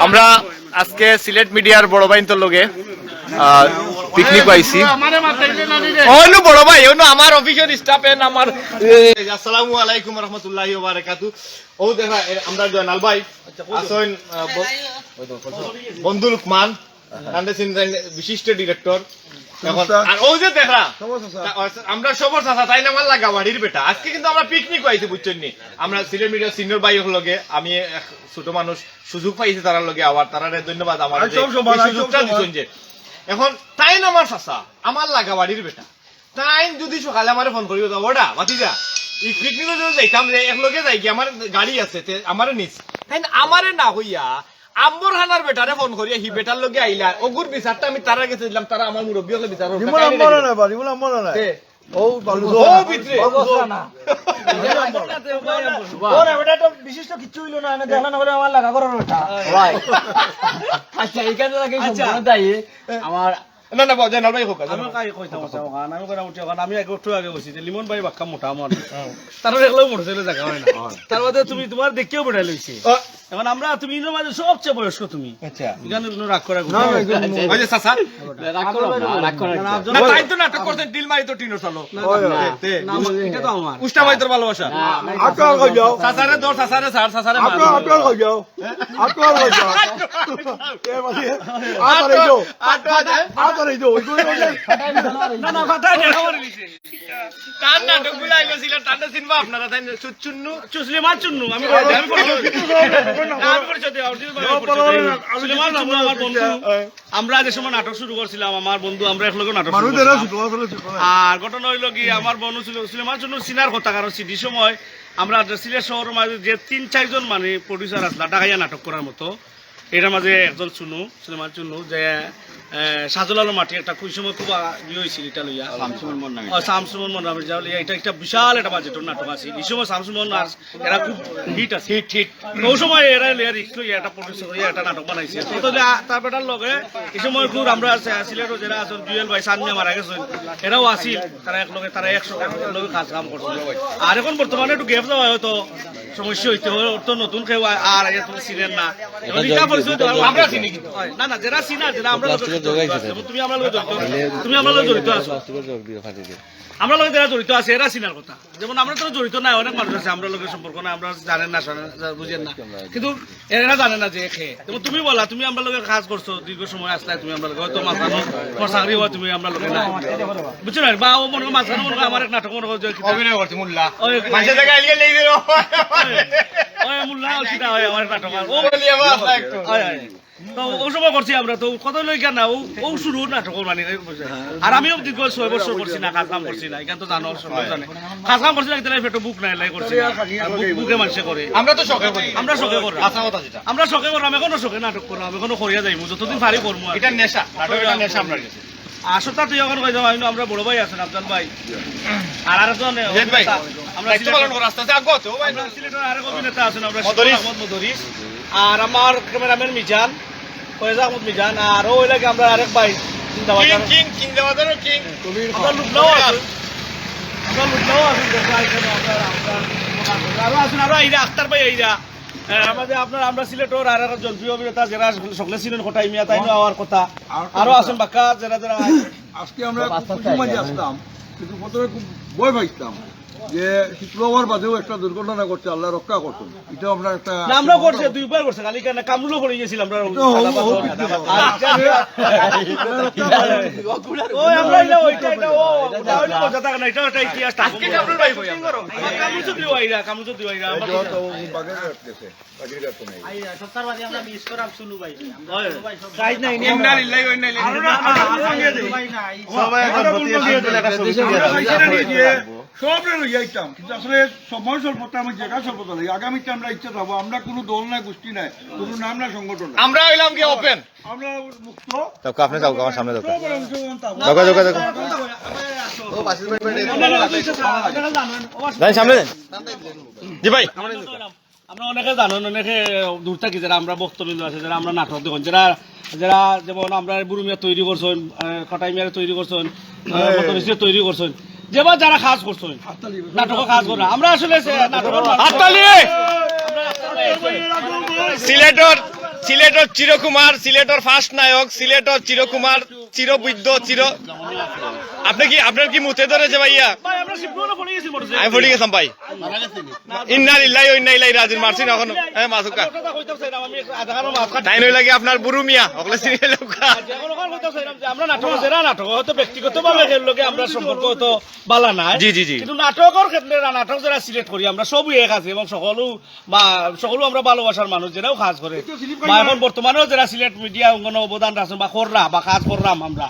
আমরা আজকে সিলেট মিডিয়ার বড় ভাই তো লগে পিকনিক আইছি ওনো বড় ভাই ওনো আমার অফিসের স্টাফ এন আমার আসসালামু আলাইকুম ওয়া রাহমাতুল্লাহি ওয়া বারাকাতু ও দেখা আমরা জয়নাল ভাই আসেন বন্ধু লুকমান কান্দেসিন বিশিষ্ট ডিরেক্টর এখন আর ও যে দেখা আমরা সবর চাচা তাই না আমার লাগা বাড়ির বেটা আজকে কিন্তু আমরা পিকনিক আইছি বুঝছেন নি আমরা সিলেট মিডিয়া সিনিয়র ভাইয়ের লগে আমি ছোট মানুষ সুযোগ পাইছি তার লগে আবার তারারে ধন্যবাদ আমার সুযোগটা দিছেন যে এখন তাই না আমার চাচা আমার লাগা বাড়ির বেটা তাই যদি সকালে আমারে ফোন করিও যাবো ওটা বাতিজা এই পিকনিকে যদি যাইতাম যে একলগে যাই কি আমার গাড়ি আছে আমারে নিস তাই আমারে না হইয়া আম্বর হানার বেটারে ফোন করিয়া হি বেটার লগে আইলা ওগুর বিচারটা আমি তারা কাছে দিলাম তারা আমার মুরব্বী হলে বিচার ও বালু ও ভিতরে না ওরে বেটা তো বিশিষ্ট কিছু হইলো না আমি দেখলাম করে আমার লাগা করার বেটা ভাই আচ্ছা এইখানে লাগে সম্পূর্ণ দাই আমার না না বাজে না ভাই হোক আমি কাই কইতাম ওখান আমি করে উঠি ওখান আমি একটু আগে বসি লিমন ভাই বাক্কা মোটা আমার তার একলাই মোটা ছেলে জায়গা হয় না তার মধ্যে তুমি তোমার দেখেও বেড়া লইছে এখন আমরা তুমি ইনো মাঝে সবচেয়ে বয়স্ক তুমি আচ্ছা এখানে কোনো রাগ করা না ওই যে চাচা রাগ করা না তাই তো নাটক করতেন ডিল মারি তো টিনো চলো এটা তো আমার উষ্টা ভাইদের ভালোবাসা আপনার কই যাও চাচারে দর চাচারে স্যার চাচারে আপনার কই যাও আপনার কই যাও এ মানে আরে যাও আরে যাও ওই কই না না ফাটাই দে আমার লিছে টান নাটক গুলাইলো ছিল টানটা চিনবা আপনারা তাই চুন্নু চুসলি মার চুন্নু আমি আমরা যে সময় নাটক শুরু করছিলাম আমার বন্ধু আমরা একলগে নাটক আর ঘটনা হইল কি আমার বন্ধু ছিল সুলেমান চুন্নু সিনার কথা কারণ সিটি সময় আমরা সিলেট শহরের মাঝে যে 3-4 জন মানে প্রডিউসার আসলা ঢাকাইয়া নাটক করার মতো এটার মাঝে একজন চুনু সুলেমান চুন্নু যে সাজলাল মাটি একটা কুই সময় খুব ইয়ে হয়েছিল এটা লইয়া শামসুমন মন এটা একটা বিশাল একটা বাজেটের নাটক আছে এই সময় শামসুমন এরা খুব হিট আছে হিট ওই সময় এরা রিক্স লইয়া একটা প্রডিউসার করিয়া একটা নাটক বানাইছে তো তার বেটার লগে এই সময় খুব আমরা সিলেটও যারা আছেন জুয়েল ভাই সানমিয়া মারা গেছেন এরাও আসিল তারা একলগে তারা 100 লগে কাজ করছিল আর এখন বর্তমানে একটু গ্যাপ দেওয়া হয়তো সমস্যা হইতে তো নতুন কেউ আর তুমি চিনেন না এটা পরিচয় আমরা চিনি না না যারা চিনা যারা আমরা তুমি আমরা লোক জড়িত আছো আমরা লোক যারা জড়িত আছে এরা চিনার কথা যেমন আমরা তো জড়িত নাই অনেক মানুষ আছে আমরা লোকের সম্পর্ক না আমরা জানেন না বুঝেন না কিন্তু এরা জানে না যে খেয়ে যেমন তুমি বলা তুমি আমরা লোকের কাজ করছো দীর্ঘ সময় আসলে তুমি আমরা লোক হয়তো মাঝখানো তোমার চাকরি হয় তুমি আমরা লোকের নাই বুঝছো না বা ও মনে মাঝখানো মনে আমার এক নাটক মনে অভিনয় করছি মুল্লা মাঝে জায়গায় আইলে নেই দিল ওই মুল্লা কিটা হয় আমার নাটক ও বলি আবার একটু তো ও সময় করছি আমরা তো কত লইকা না ও শুরু নাটক মানে আর আমিও দীর্ঘ 6 বছর করছি না কাজ কাম করছি না এখান তো জানো সবাই জানে কাজ কাম করছি না কিন্তু পেটো বুক নাই লাই করছি বুকে মানুষে করে আমরা তো শখে করি আমরা শখে করি আশা কথা যেটা আমরা শখে করি আমি এখনো শখে নাটক করি আমি এখনো করিয়া যাইমু যতদিন পারি করবো এটা নেশা নাটক এটা নেশা আপনার কাছে আসলে তুই এখন কই যাও আমরা বড় ভাই আছেন আফজাল ভাই আর আরেকজন ভাই আমরা সিলেট রাস্তাতে আগতে ও ভাই আমরা সিলেটের আরেক অভিনেতা আছেন আমরা আহমদ মদরিস আর আমার ক্যামেরাম্যান মিজান ফয়েজ আহমদ মিজান আর ওই লাগে আমরা আরেক ভাই জিন্দাবাদ কিং জিন্দাবাদ কিং আমরা লুটলাও আছে আরো আছেন আরো এইরা আখতার ভাই এইরা আমাদের আপনার আমরা সিলেটের আর একজন জনপ্রিয় অভিনেতা যারা সকলে ছিলেন কোটাই মিয়া তাই হওয়ার কথা আরো আছেন বাক্কা যারা যারা আজকে আমরা খুশি আসলাম কিন্তু প্রথমে খুব ভয় পাইতাম যে শুক্রবার বাদেও একটা দুর্ঘটনা করছে আল্লাহ রক্ষা করছেন এটা আমরা একটা আমরা করছে দুইবার করছে খালি কেন কামরুলও করে গেছিল আমরা ওই আমরা এটা ওইটা এটা ও দাওলি কথা থাকে না এটা একটা ইতিহাস আজকে কামরুল ভাই কই আমরা কামরুল দিও আইরা আমরা তো বাগের রাখতেছে বাগের রাখতে নাই আই সত্তরবাদী আমরা মিস করাম শুনু ভাই গাইড নাই ইন্না লিল্লাহি ওয়া ইন্না ইলাইহি রাজিউন সবাই এখন প্রতি সব লইয়াইতাম কিন্তু আসলে সময় স্বল্পতা আমি জায়গা স্বল্পতা লাগে আগামীতে আমরা ইচ্ছা যাবো আমরা কোনো দল নাই গোষ্ঠী নাই কোনো নাম না সংগঠন আমরা হইলাম কি ওপেন আমরা মুক্ত তো আপনি যাও আমার সামনে দেখো ও বাসির ভাই ভাই সামনে জি ভাই আমরা অনেকে জানেন অনেকে দূর থাকি যারা আমরা বক্তব্য আছে যারা আমরা নাটক দেখুন যারা যারা যেমন আমরা বুড়ুমিয়া তৈরি করছেন কটাই মিয়া তৈরি করছেন তৈরি করছেন যেবার যারা কাজ করছেন নাটক কাজ করে আমরা আসলে সিলেটর সিলেটর চিরকুমার, সিলেটর ফার্স্ট নায়ক, সিলেটর চিরকুমার, চিরবৈদ্য, আপনার কি মুতে ধরেছে ভাইয়া? ভাই আমরা শিবপুরে পড়ে গেছি মোটরসাইকেল আমি পড়ে গেছিলাম ভাই। ইন্না লিল্লাহি ওয়া ইন্না ইলাইহি রাজিউন। মারছি না এখন মাসুকা কথা কইতাম চাইলাম আমি আধা কারণ মাছ কাটি তাই নই লাগে আপনার বুরু মিয়া ওগুলো সিরিয়াল লোকা। এখন ওখানে কইতাম চাইলাম যে আমরা নাটক সেরা নাটক হয়তো ব্যক্তিগতভাবে এর লগে আমরা সম্পর্ক হয়তো বালা নাই জি জি জি কিন্তু নাটকের ক্ষেত্রে নাটক যারা সিলেক্ট করি আমরা সবই এক আছে এবং সকলো আমরা ভালোবাসার মানুষ যারাও কাজ করে বা এখন বর্তমানেও যারা সিলেট মিডিয়া অঙ্গনে অবদান রাখছেন বা কররা বা কাজ করলাম আমরা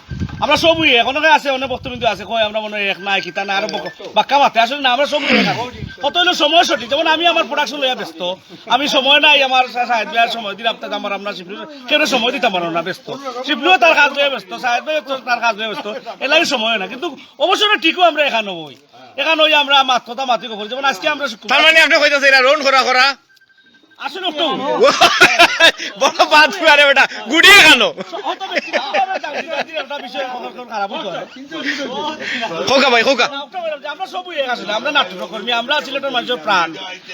সবই এখনো আছে অনেক বক্তব্য আছে কয় আমরা মনে হয় এক নাই কিতা না আরো বাক্কা মাতে আসলে না আমরা সবই এক আছি। কত হইলো সময় সঠিক যেমন আমি আমার প্রোডাকশন লইয়া ব্যস্ত আমি সময় নাই আমার সাহেব ভাইয়ের সময় দিলাম তাতে আমার আমরা শিবলু কেন সময় দিতে পারো না ব্যস্ত শিবলুও তার কাজ লইয়া ব্যস্ত সাহেব ভাই তার কাজ লইয়া ব্যস্ত এলাকায় সময় না কিন্তু অবশ্যই ঠিকও আমরা এখানে হই এখানে হই আমরা মাত্রতা মাতি করি যেমন আজকে আমরা তার মানে আপনি কইতাছেন এরা রোন করা আসলে একটু বড় বাদ আরে বেটা গুডিয়ে খানো খোকা ভাই খোকা। আমরা সবই এক আসলে আমরা নাটক কর্মী আমরা সিলেটের মানুষের প্রাণ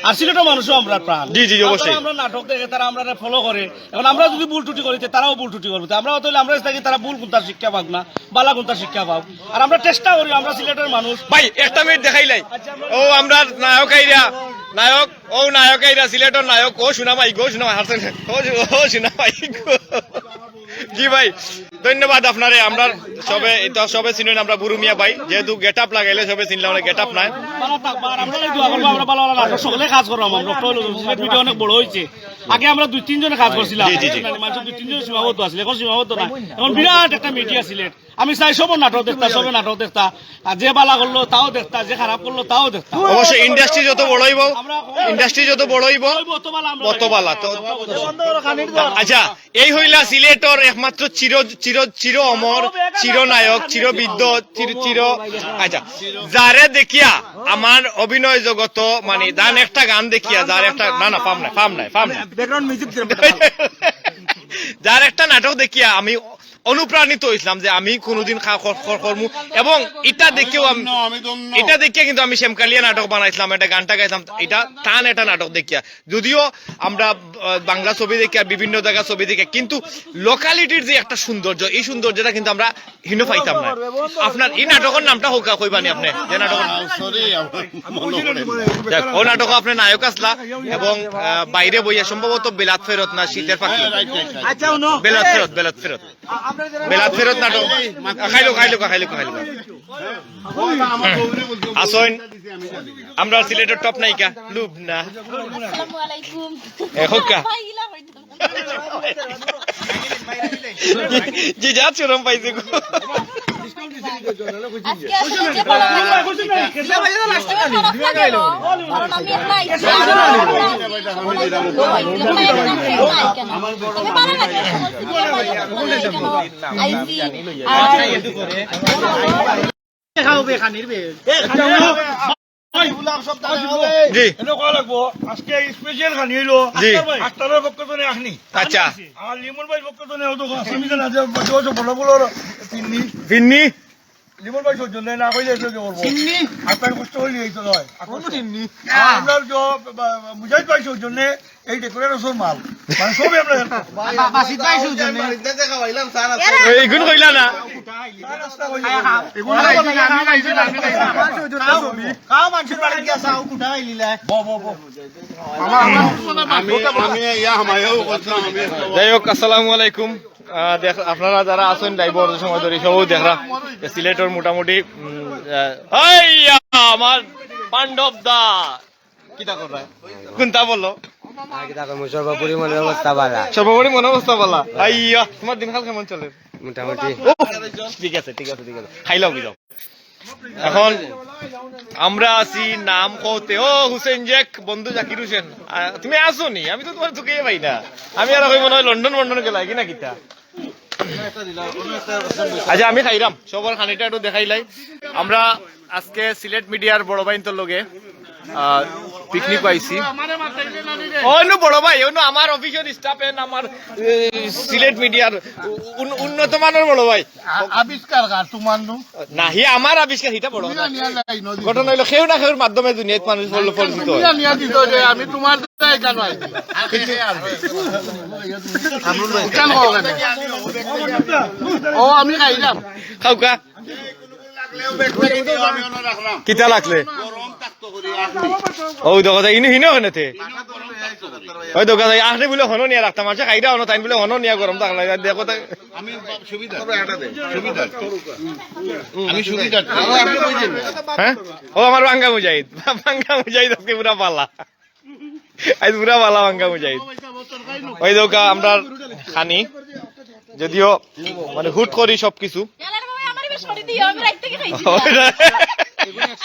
আর সিলেটের মানুষও আমরা প্রাণ জি জি অবশ্যই আমরা নাটক দেখে তারা আমরা ফলো করে এখন আমরা যদি ভুল ত্রুটি করি তারাও ভুল ত্রুটি করবে আমরা হয়তো আমরা থাকি তারা ভুল কোনটা শিক্ষা পাক না বালা কোনটা শিক্ষা পাক আর আমরা চেষ্টা করি আমরা সিলেটের মানুষ ভাই একটা মিনিট দেখাইলাই ও আমরা নায়ক আইরা নায়ক ও নায়ক আইরা সিলেটের নায়ক ও সুনামাই গো সুনামাই হারছেন ও সুনামাই গো জি ভাই ধন্যবাদ আপনারে আমরা সবে এটা সবে চিনেন আমরা বুরু মিয়া ভাই যেহেতু গেট আপ লাগাইলে সবে চিনলাম গেট আপ নাই আমরা ভালো নাটক সকলে কাজ করলাম আমরা সিলেট মিডিয়া অনেক বড় হয়েছে আগে আমরা 2-3 জনে কাজ করছিলাম মানুষ 2-3 জন সীমাবদ্ধ আছিল এখন সীমাবদ্ধ না এখন বিরাট একটা মিডিয়া সিলেট আমি চাই সব নাটক দেখতা আর যে বালা করলো তাও দেখতা যে খারাপ করলো তাও দেখতা অবশ্যই ইন্ডাস্ট্রি যত বড় হইব তত বালা তো আচ্ছা এই হইলা সিলেটর একমাত্র চির অমর চির নায়ক চির বিদ্য চির আচ্ছা যারে দেখিয়া আমার অভিনয় জগত মানে দান একটা গান দেখিয়া যার একটা না ফার্ম নাই ব্যাকগ্রাউন্ড মিউজিক যার একটা নাটক দেখিয়া আমি অনুপ্রাণিত হইছিলাম যে আমি কোনোদিন কর্ম এবং এটা দেখিয়া কিন্তু আমি শ্যামকালিয়া নাটক বানাইছিলাম একটা গানটা গাইছিলাম এটা টান একটা নাটক দেখিয়া যদিও আমরা বাংলা ছবি দেখি আর বিভিন্ন জায়গা ছবি দেখি কিন্তু লোকালিটির যে একটা সৌন্দর্য এই সৌন্দর্যটা কিন্তু আমরা হিনো পাইতাম না আপনার এই নাটকের নামটা হোক কইবানি আপনি যে নাটক ও নাটক আপনি নায়ক আসলা এবং বাইরে বইয়া সম্ভবত বেলাত ফেরত না শীতের পাখি বেলাত ফেরত নাটক খাইলো আসইন আমরা সিলেটের টপ নায়িকা লুবনা আসসালামু আলাইকুম হোকা জি যা চরম পাইছে গো আজকে আসলে যে বড় কারণ আমি একটা ইচ্ছা জি আজকে স্পেশাল খানি হইলো জি আক্তারের পক্ষ তো আখনি আচ্ছা আর লিমন ভাই পক্ষ তো হতো আসামিদের আছে বড়গুলোর ফিন্নি লিমন ভাই সহ্য না কইলে এসে করবো আপনার কষ্ট হইলে এই তো নয় আমরা মুজাহিদ ভাই সহ্য এই ডেকোরেশন মাল মানে সবই আমরা এইগুণ কইলা না যাই হোক আসসালামু আলাইকুম আপনারা যারা আছেন ড্রাইভার সময় ধরে সব দেখরা সিলেটের মোটামুটি আমার পাণ্ডব দা কিতা কর কোনটা বললো সর্বোপরি মনে অবস্থা ভালো সর্বোপরি মনে অবস্থা বলা আইয়া তোমার দিনকাল কেমন চলে মোটামুটি ঠিক আছে খাইলাও যাও এখন আমরা আছি নাম কতে ও হুসেন জেক বন্ধু জাকির হোসেন তুমি আসো নি আমি তো তোমার চুকেই পাই না আমি আর মনে হয় লন্ডন গেলাই কিনা কিতা আচ্ছা আমি খাইরাম সবার খানিটা একটু দেখাইলাই আমরা আজকে সিলেট মিডিয়ার বড় ভাইন্তর লগে পিকনিক পাইছি অন্য বড় ভাই অন্য আমার অফিসের স্টাফ আমার সিলেট মিডিয়ার উন্নত মানের বড় ভাই আবিষ্কার কার তোমার নু নাহি আমার আবিষ্কার এটা বড় ঘটনা হইলো সেও না সেওর মাধ্যমে দুনিয়াত মানুষ পরিচিত হয় নিয়া দিত যে আমি তোমার কেন ও আমি খাইলাম খাওকা কিতা লাগলে ও দেখা যায় ইনো হিনো হেনেতে ওই দেখা যায় আহনে বলে হনো নিয়া রাখতাম আছে খাইরা হনো তাইন বলে হনো নিয়া গরম থাকলে দেখো তাই আমি সুবিধা আমি সুবিধা হ্যাঁ ও আমার বাঙ্গা মুজাহিদ আজকে পুরা পালা আজ পুরা পালা বাঙ্গা মুজাহিদ ওই দেখা আমরা খানি যদিও মানে হুট করি সবকিছু এলার বাবা আমারই বেশ করে দিও আমি রাইতে থেকে খাইছি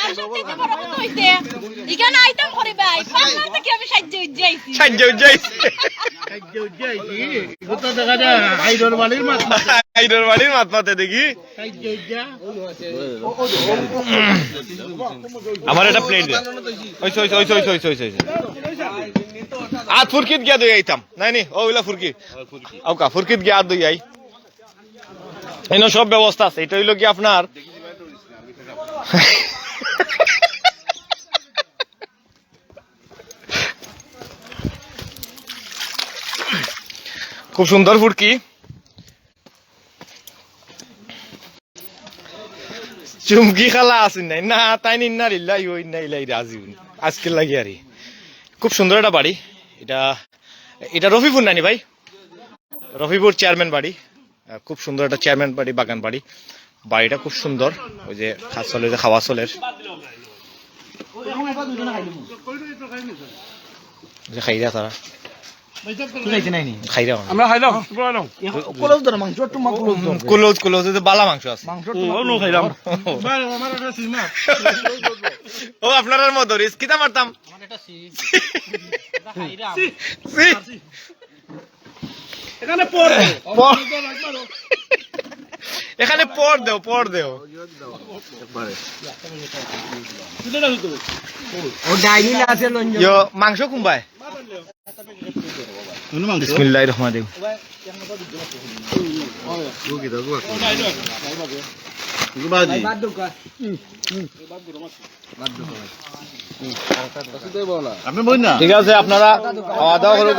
আসলে বড় কথা হইছে ইখানে আইটেম করে ভাই পাগলা থেকে আমি সাহায্য হইছি এটা দেখা যায় হাইডোর বাড়ির মাছ আইডর বাড়ির মাত মাতে দেখি আমার একটা প্লেট দে ওই আজ ফুরকিত গিয়া দই আইতাম নাই নি ওইলা ফুরকি আউকা ফুরকিত গিয়া দই আই এনো সব ব্যবস্থা আছে এটা হইলো কি আপনার খুব সুন্দর ফুরকি চুমকি খালা আসেন নাই না তাই নিন্না লিল্লাহ ইন্না ইলাইহি রাজিউন আজকে লাগি আরি খুব সুন্দর একটা বাড়ি এটা রফিপুর নানি ভাই রফিপুর চেয়ারম্যান বাড়ি খুব সুন্দর একটা চেয়ারম্যান বাড়ি বাগান বাড়ি বাড়িটা খুব সুন্দর ওই যে খাস চলে যে খাওয়া চলের যে খাইরা তারা খাইরা আমরা খাইলাম কলস ধরে মাংস একটু কুলোজ বালা মাংস আছে ও খাইলাম আমার একটা সিমা ও আপনার মতো রিস্ক কিতা মারতাম এখানে পড় এখানে পর দেও ও ডাইনিং আছে লঞ্জ ইয়ো মাংস কুম্বাই বিসমিল্লাহির রহমানির রহিম আমি বই না ঠিক আছে আপনারা খাওয়া দাওয়া করুন